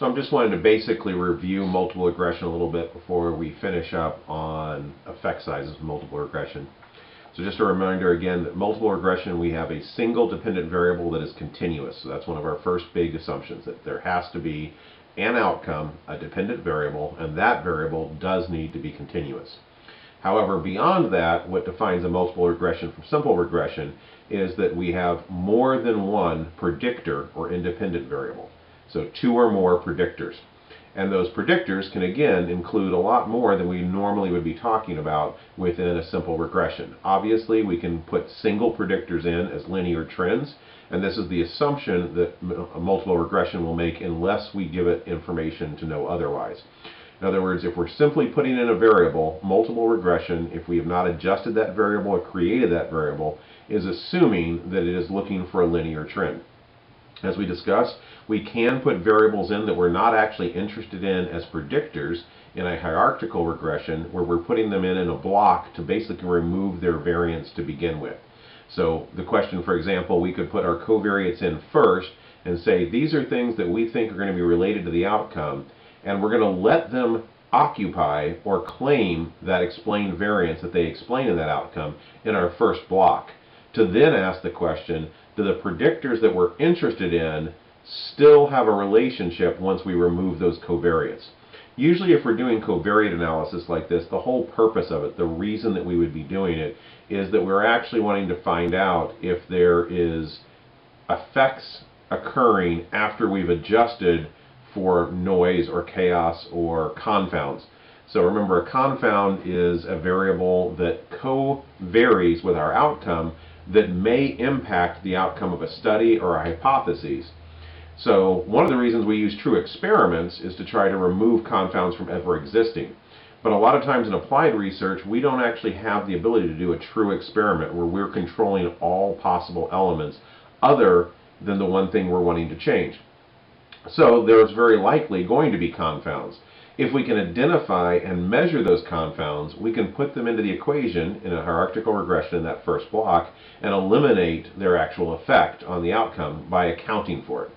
So I'm just wanting to basically review multiple regression a little bit before we finish up on effect sizes of multiple regression. So just a reminder again that multiple regression, we have a single dependent variable that is continuous. So that's one of our first big assumptions, that there has to be an outcome, a dependent variable, and that variable does need to be continuous. However, beyond that, what defines a multiple regression from simple regression is that we have more than one predictor or independent variable. So two or more predictors. And those predictors can again include a lot more than we normally would be talking about within a simple regression. Obviously, we can put single predictors in as linear trends, and this is the assumption that a multiple regression will make unless we give it information to know otherwise. In other words, if we're simply putting in a variable, multiple regression, if we have not adjusted that variable or created that variable, is assuming that it is looking for a linear trend. As we discussed, we can put variables in that we're not actually interested in as predictors in a hierarchical regression, where we're putting them in a block to basically remove their variance to begin with. So the question, for example, we could put our covariates in first and say these are things that we think are going to be related to the outcome, and we're going to let them occupy or claim that explained variance that they explain in that outcome in our first block, to then ask the question, do the predictors that we're interested in still have a relationship once we remove those covariates? Usually if we're doing covariate analysis like this, the whole purpose of it, the reason that we would be doing it, is that we're actually wanting to find out if there is effects occurring after we've adjusted for noise or chaos or confounds. So remember, a confound is a variable that co-varies with our outcome that may impact the outcome of a study or a hypothesis. So one of the reasons we use true experiments is to try to remove confounds from ever existing. But a lot of times in applied research, we don't actually have the ability to do a true experiment where we're controlling all possible elements other than the one thing we're wanting to change. So there's very likely going to be confounds. If we can identify and measure those confounds, we can put them into the equation in a hierarchical regression in that first block and eliminate their actual effect on the outcome by accounting for it.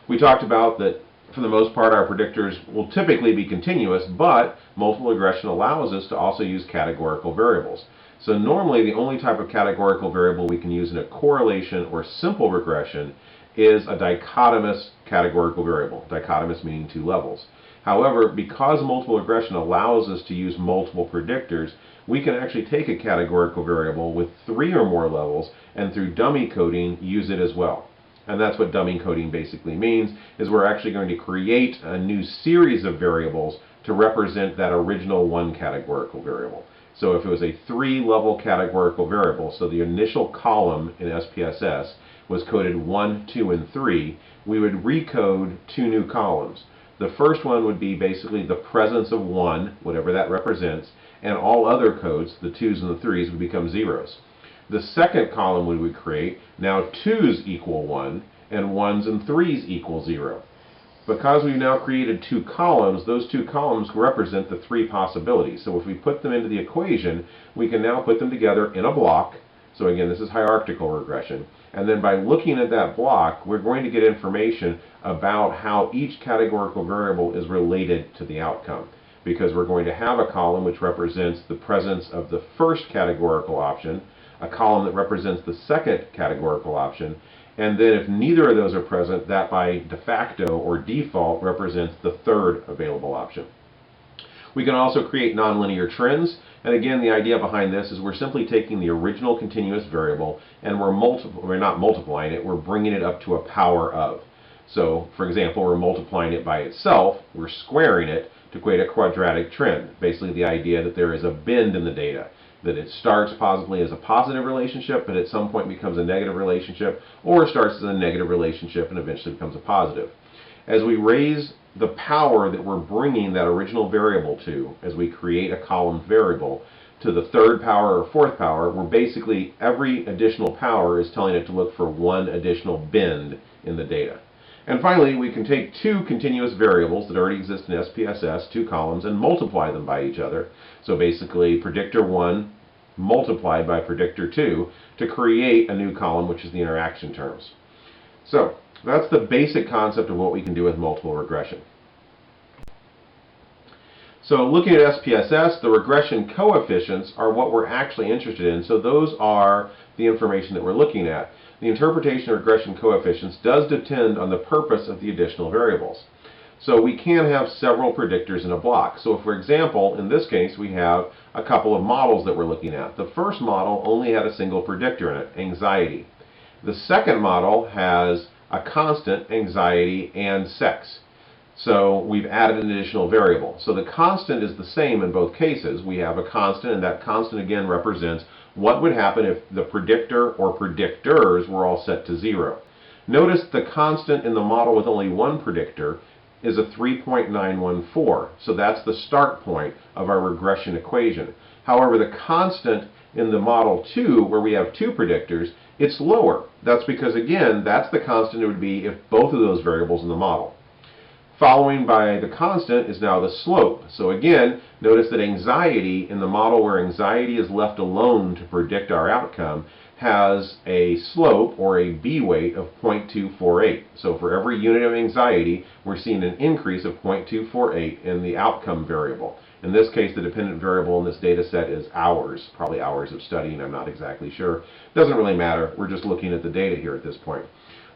We talked about that for the most part our predictors will typically be continuous, but multiple regression allows us to also use categorical variables. So normally the only type of categorical variable we can use in a correlation or simple regression is a dichotomous categorical variable. Dichotomous meaning two levels. However, because multiple regression allows us to use multiple predictors, we can actually take a categorical variable with three or more levels and through dummy coding use it as well. And that's what dummy coding basically means, is we're actually going to create a new series of variables to represent that original one categorical variable. So if it was a three-level categorical variable, so the initial column in SPSS was coded 1, 2, and 3, we would recode two new columns. The first one would be basically the presence of 1, whatever that represents, and all other codes, the 2's and the 3's, would become 0's. The second column we would create, now 2's equal 1, and 1's and 3's equal 0. Because we've now created two columns, those two columns represent the three possibilities. So if we put them into the equation, we can now put them together in a block. So again, this is hierarchical regression. And then by looking at that block, we're going to get information about how each categorical variable is related to the outcome. Because we're going to have a column which represents the presence of the first categorical option, a column that represents the second categorical option, and then if neither of those are present, that by de facto or default represents the third available option. We can also create nonlinear trends, and again the idea behind this is we're simply taking the original continuous variable and we're not multiplying it, we're bringing it up to a power of. So for example, we're multiplying it by itself, we're squaring it to create a quadratic trend. Basically the idea that there is a bend in the data, that it starts possibly as a positive relationship but at some point becomes a negative relationship, or starts as a negative relationship and eventually becomes a positive. As we raise the power that we're bringing that original variable to, as we create a column variable, to the third power or fourth power, we're basically, every additional power is telling it to look for one additional bend in the data. And finally, we can take two continuous variables that already exist in SPSS, two columns, and multiply them by each other. So basically, predictor 1 multiplied by predictor 2 to create a new column, which is the interaction terms. So that's the basic concept of what we can do with multiple regression. So looking at SPSS, the regression coefficients are what we're actually interested in. So those are the information that we're looking at. The interpretation of regression coefficients does depend on the purpose of the additional variables. So we can have several predictors in a block. So for example, in this case, we have a couple of models that we're looking at. The first model only had a single predictor in it, anxiety. The second model has a constant, anxiety, and sex. So we've added an additional variable. So the constant is the same in both cases. We have a constant, and that constant again represents what would happen if the predictor or predictors were all set to 0. Notice the constant in the model with only one predictor is a 3.914. So that's the start point of our regression equation. However, the constant in the model 2, where we have two predictors, it's lower. That's because, again, that's the constant it would be if both of those variables in the model. Following by the constant is now the slope. So again, notice that anxiety in the model where anxiety is left alone to predict our outcome has a slope or a B weight of 0.248. So for every unit of anxiety, we're seeing an increase of 0.248 in the outcome variable. In this case, the dependent variable in this data set is hours, probably hours of studying, I'm not exactly sure. Doesn't really matter, we're just looking at the data here at this point.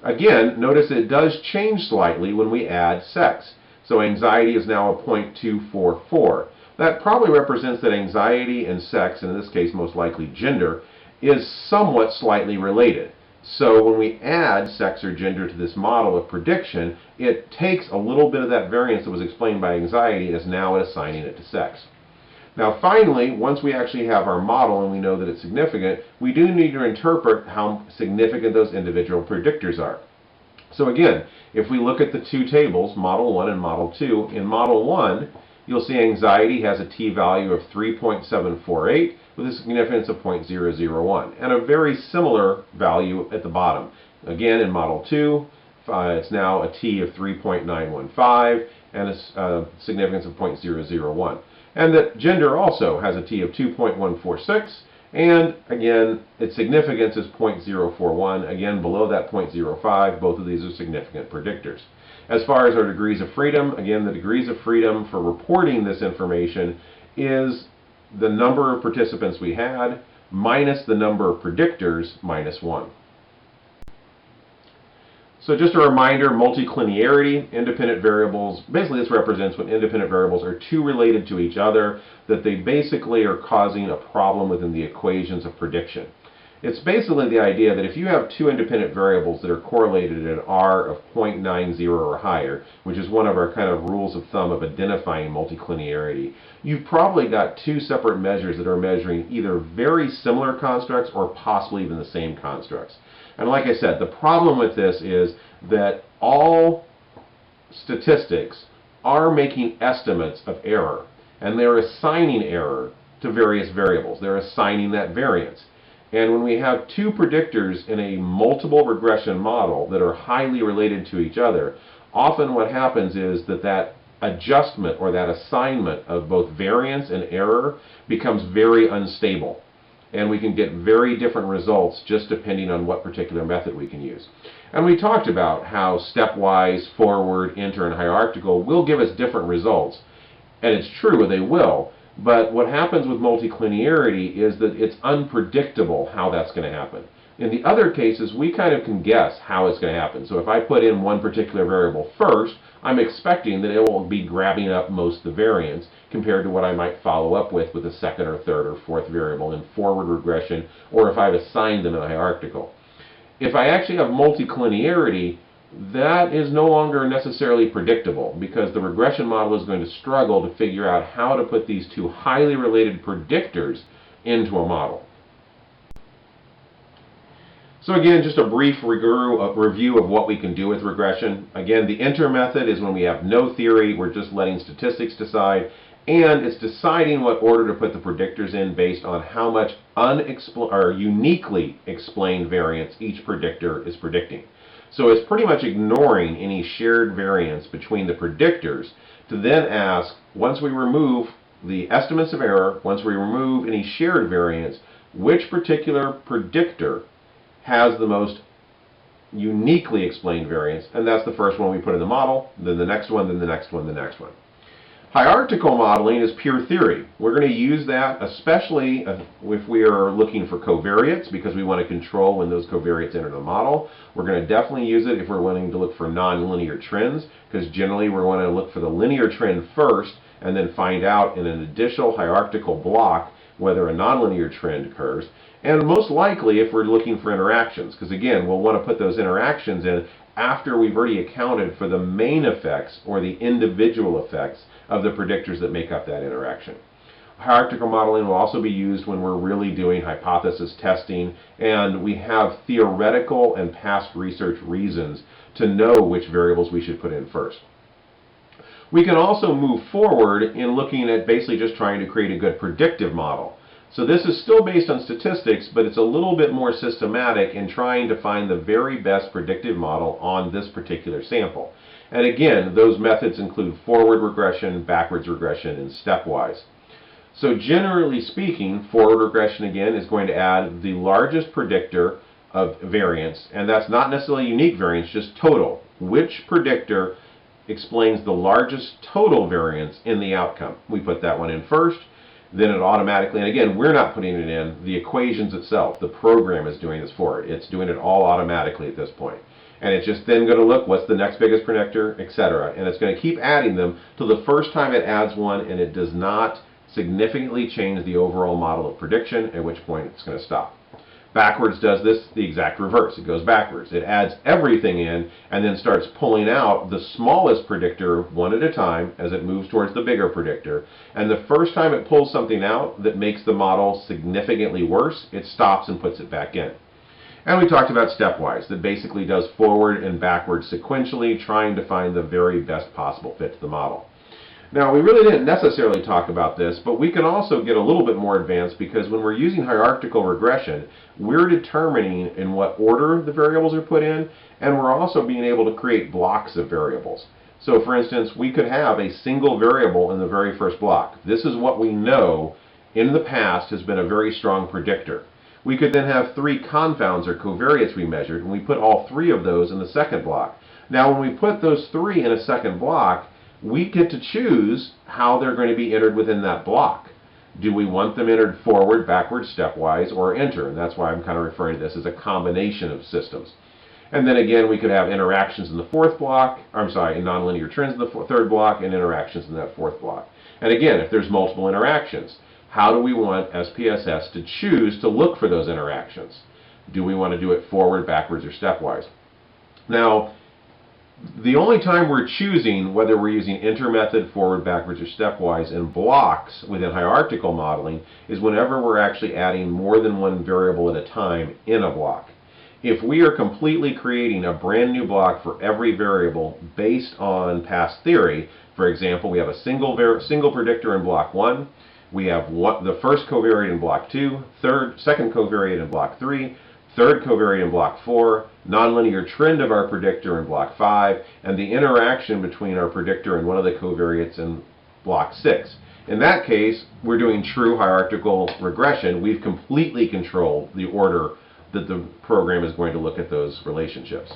Again, notice it does change slightly when we add sex. So anxiety is now a 0.244. That probably represents that anxiety and sex, and in this case most likely gender, is somewhat slightly related. So when we add sex or gender to this model of prediction, it takes a little bit of that variance that was explained by anxiety and is now assigning it to sex. Now finally, once we actually have our model and we know that it's significant, we do need to interpret how significant those individual predictors are. So again, if we look at the two tables, Model 1 and Model 2, in Model 1, you'll see anxiety has a t-value of 3.748 with a significance of 0.001, and a very similar value at the bottom. Again, in Model 2, it's now a t of 3.915 and a significance of 0.001. And that gender also has a t of 2.146, and again, its significance is 0.041. Again, below that 0.05, both of these are significant predictors. As far as our degrees of freedom, again, the degrees of freedom for reporting this information is the number of participants we had minus the number of predictors minus 1. So just a reminder, multiclinearity, independent variables, basically this represents when independent variables are too related to each other that they basically are causing a problem within the equations of prediction. It's basically the idea that if you have two independent variables that are correlated at R of 0.90 or higher, which is one of our kind of rules of thumb of identifying multiclinearity, you've probably got two separate measures that are measuring either very similar constructs or possibly even the same constructs. And like I said, the problem with this is that all statistics are making estimates of error, and they're assigning error to various variables. They're assigning that variance. And when we have two predictors in a multiple regression model that are highly related to each other, often what happens is that that adjustment or that assignment of both variance and error becomes very unstable. And we can get very different results just depending on what particular method we can use. And we talked about how stepwise, forward, inter, and hierarchical will give us different results. And it's true, they will. But what happens with multiclinearity is that it's unpredictable how that's going to happen. In the other cases, we kind of can guess how it's going to happen. So if I put in one particular variable first, I'm expecting that it will be grabbing up most of the variance compared to what I might follow up with a second or third or fourth variable in forward regression, or if I've assigned them in a hierarchical. If I actually have multiclinearity, that is no longer necessarily predictable because the regression model is going to struggle to figure out how to put these two highly related predictors into a model. So again, just a brief review of what we can do with regression. Again, the inter method is when we have no theory, we're just letting statistics decide, and it's deciding what order to put the predictors in based on how much uniquely explained variance each predictor is predicting. So it's pretty much ignoring any shared variance between the predictors to then ask, once we remove the estimates of error, once we remove any shared variance, which particular predictor has the most uniquely explained variance, and that's the first one we put in the model, then the next one, then the next one, the next one. Hierarchical modeling is pure theory. We're going to use that especially if we are looking for covariates, because we want to control when those covariates enter the model. We're going to definitely use it if we're wanting to look for nonlinear trends, because generally we're wanting to look for the linear trend first and then find out in an additional hierarchical block whether a nonlinear trend occurs. And most likely if we're looking for interactions, because again, we'll want to put those interactions in after we've already accounted for the main effects or the individual effects of the predictors that make up that interaction. Hierarchical modeling will also be used when we're really doing hypothesis testing and we have theoretical and past research reasons to know which variables we should put in first. We can also move forward in looking at basically just trying to create a good predictive model. So this is still based on statistics, but it's a little bit more systematic in trying to find the very best predictive model on this particular sample. And again, those methods include forward regression, backwards regression, and stepwise. So generally speaking, forward regression again is going to add the largest predictor of variance, and that's not necessarily unique variance, just total. Which predictor explains the largest total variance in the outcome? We put that one in first, then it automatically, and again, we're not putting it in, the equations itself, the program is doing this for it. It's doing it all automatically at this point. And it's just then going to look what's the next biggest predictor, etc. And it's going to keep adding them till the first time it adds one and it does not significantly change the overall model of prediction, at which point it's going to stop. Backwards does this the exact reverse. It goes backwards. It adds everything in and then starts pulling out the smallest predictor one at a time as it moves towards the bigger predictor. And the first time it pulls something out that makes the model significantly worse, it stops and puts it back in. And we talked about stepwise, that basically does forward and backward sequentially, trying to find the very best possible fit to the model. Now, we really didn't necessarily talk about this, but we can also get a little bit more advanced because when we're using hierarchical regression, we're determining in what order the variables are put in, and we're also being able to create blocks of variables. So, for instance, we could have a single variable in the very first block. This is what we know in the past has been a very strong predictor. We could then have three confounds or covariates we measured, and we put all three of those in the second block. Now, when we put those three in a second block, we get to choose how they're going to be entered within that block. Do we want them entered forward, backward, stepwise, or enter? And that's why I'm kind of referring to this as a combination of systems. And then again, we could have interactions in the fourth block, nonlinear trends in the third block, and interactions in that fourth block. And again, if there's multiple interactions, how do we want SPSS to choose to look for those interactions? Do we want to do it forward, backwards, or stepwise? Now, the only time we're choosing whether we're using enter method, forward, backwards, or stepwise in blocks within hierarchical modeling is whenever we're actually adding more than one variable at a time in a block. If we are completely creating a brand new block for every variable based on past theory, for example, we have a single predictor in block 1, we have the first covariate in block 2, second covariate in block 3, third covariate in block 4, nonlinear trend of our predictor in block 5, and the interaction between our predictor and one of the covariates in block 6. In that case, we're doing true hierarchical regression. We've completely controlled the order that the program is going to look at those relationships.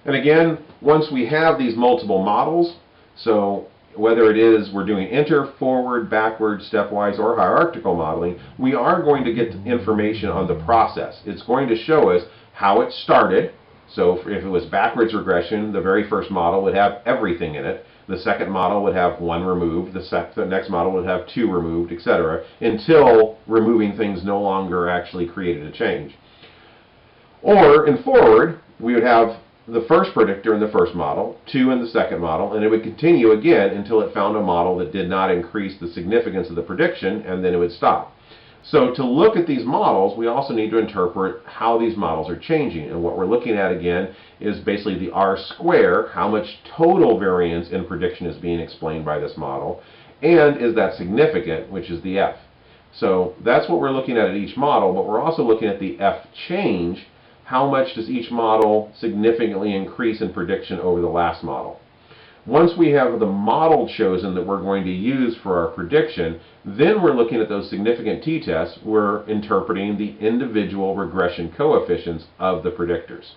And again, once we have these multiple models, so whether it is we're doing enter, forward, backward, stepwise, or hierarchical modeling, we are going to get information on the process. It's going to show us how it started. So if it was backwards regression, the very first model would have everything in it. The second model would have one removed. The next model would have two removed, etc., until removing things no longer actually created a change. Or in forward, we would have the first predictor in the first model, two in the second model, and it would continue again until it found a model that did not increase the significance of the prediction, and then it would stop. So to look at these models, we also need to interpret how these models are changing. And what we're looking at again is basically the R square, how much total variance in prediction is being explained by this model, and is that significant, which is the F. So that's what we're looking at each model, but we're also looking at the F change. How much does each model significantly increase in prediction over the last model? Once we have the model chosen that we're going to use for our prediction, then we're looking at those significant t-tests. We're interpreting the individual regression coefficients of the predictors.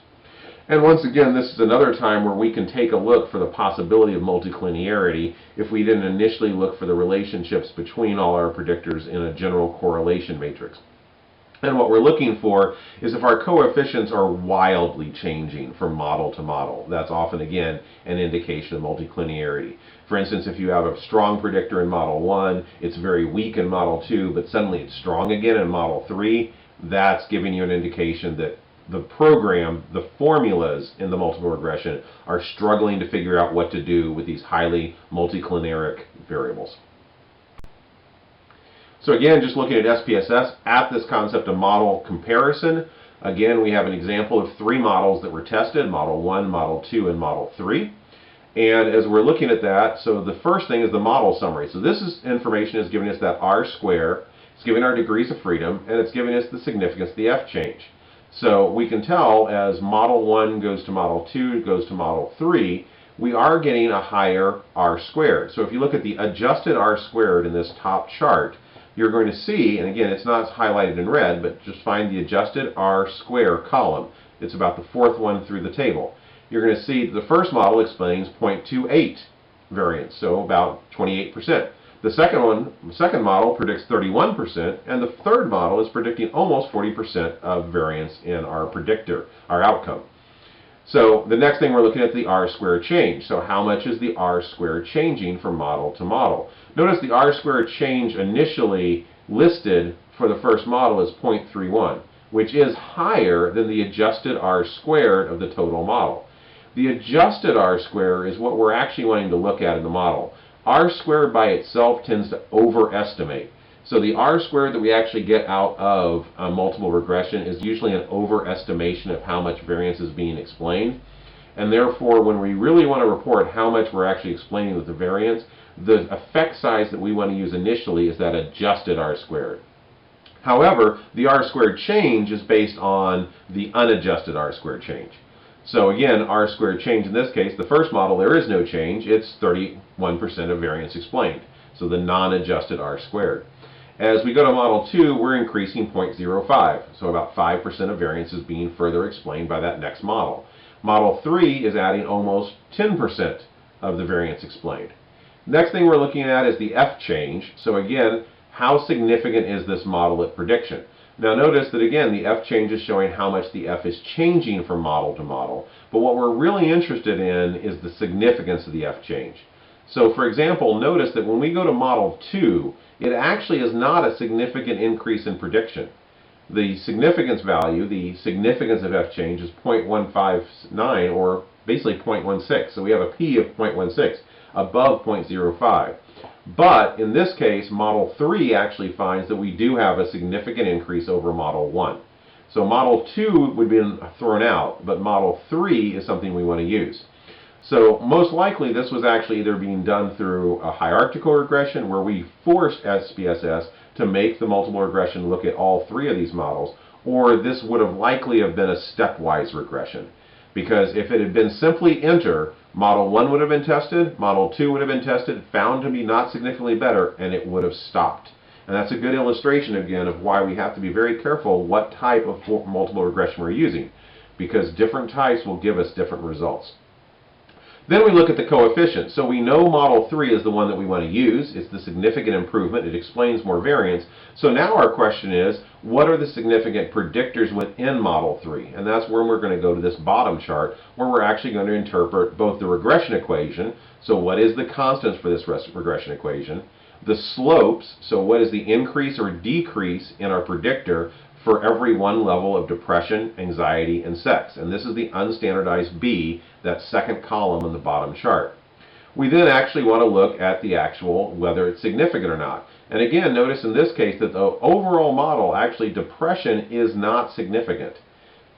And once again, this is another time where we can take a look for the possibility of multiclinearity if we didn't initially look for the relationships between all our predictors in a general correlation matrix. And what we're looking for is if our coefficients are wildly changing from model to model. That's often, again, an indication of multiclinearity. For instance, if you have a strong predictor in model 1, it's very weak in model 2, but suddenly it's strong again in model 3, that's giving you an indication that the program, the formulas in the multiple regression are struggling to figure out what to do with these highly multiclinaric variables. So again, just looking at SPSS, at this concept of model comparison, again, we have an example of 3 models that were tested, model 1, model 2, and model 3. And as we're looking at that, so the first thing is the model summary. So information is giving us that R square, it's giving our degrees of freedom, and it's giving us the significance of the F change. So we can tell as model 1 goes to model 2, goes to model 3, we are getting a higher R squared. So if you look at the adjusted R squared in this top chart, you're going to see, and again, it's not highlighted in red, but just find the adjusted R square column. It's about the 4th one through the table. You're going to see the first model explains 0.28 variance, so about 28%. The second model predicts 31%, and the third model is predicting almost 40% of variance in our predictor, our outcome. So the next thing we're looking at the R squared change. So how much is the R squared changing from model to model? Notice the R squared change initially listed for the first model is 0.31, which is higher than the adjusted R squared of the total model. The adjusted R squared is what we're actually wanting to look at in the model. R squared by itself tends to overestimate. So the R squared that we actually get out of multiple regression is usually an overestimation of how much variance is being explained. And therefore, when we really want to report how much we're actually explaining with the variance, the effect size that we want to use initially is that adjusted R squared. However, the R squared change is based on the unadjusted R squared change. So again, R squared change in this case, the first model, there is no change. It's 31% of variance explained. So the non-adjusted R squared. As we go to model 2, we're increasing 0.05. So about 5% of variance is being further explained by that next model. Model 3 is adding almost 10% of the variance explained. Next thing we're looking at is the F change. So again, how significant is this model at prediction? Now notice that again, the F change is showing how much the F is changing from model to model. But what we're really interested in is the significance of the F change. So for example, notice that when we go to model 2, it actually is not a significant increase in prediction. The significance value, the significance of F change is 0.159, or basically 0.16. So we have a P of 0.16, above 0.05. But in this case, model 3 actually finds that we do have a significant increase over model 1. So model 2 would be thrown out, but model 3 is something we want to use. So most likely this was actually either being done through a hierarchical regression where we forced SPSS to make the multiple regression look at all 3 of these models, or this would have likely have been a stepwise regression. Because if it had been simply enter, model 1 would have been tested, model 2 would have been tested, found to be not significantly better, and it would have stopped. And that's a good illustration again of why we have to be very careful what type of multiple regression we're using, because different types will give us different results. Then we look at the coefficient. So we know model 3 is the one that we want to use. It's the significant improvement. It explains more variance. So now our question is, what are the significant predictors within model 3? And that's where we're going to go to this bottom chart, where we're actually going to interpret both the regression equation, so what is the constants for this regression equation, the slopes, so what is the increase or decrease in our predictor for every one level of depression, anxiety, and sex. And this is the unstandardized B, that second column on the bottom chart. We then actually want to look at the actual, whether it's significant or not. And again, notice in this case that the overall model, actually depression is not significant.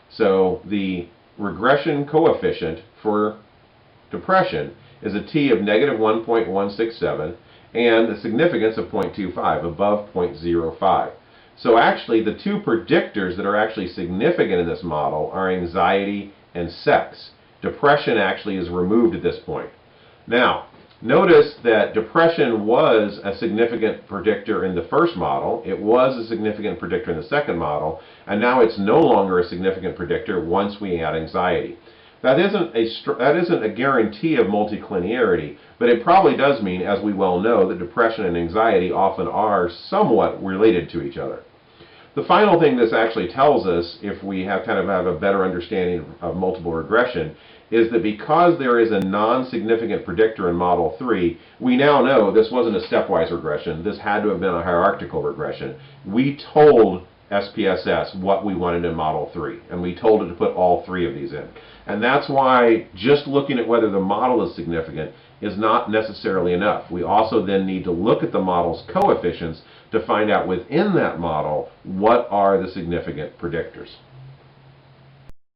So the regression coefficient for depression is a T of negative 1.167 and the significance of 0.25, above 0.05. So actually the 2 predictors that are actually significant in this model are anxiety and sex. Depression actually is removed at this point. Now, notice that depression was a significant predictor in the first model, it was a significant predictor in the second model, and now it's no longer a significant predictor once we add anxiety. That isn't a guarantee of multiclinearity, but it probably does mean, as we well know, that depression and anxiety often are somewhat related to each other. The final thing this actually tells us, if we have a better understanding of multiple regression, is that because there is a non-significant predictor in Model 3, we now know this wasn't a stepwise regression. This had to have been a hierarchical regression. We told SPSS what we wanted in Model 3, and we told it to put all three of these in. And that's why just looking at whether the model is significant is not necessarily enough. We also then need to look at the model's coefficients to find out within that model what are the significant predictors.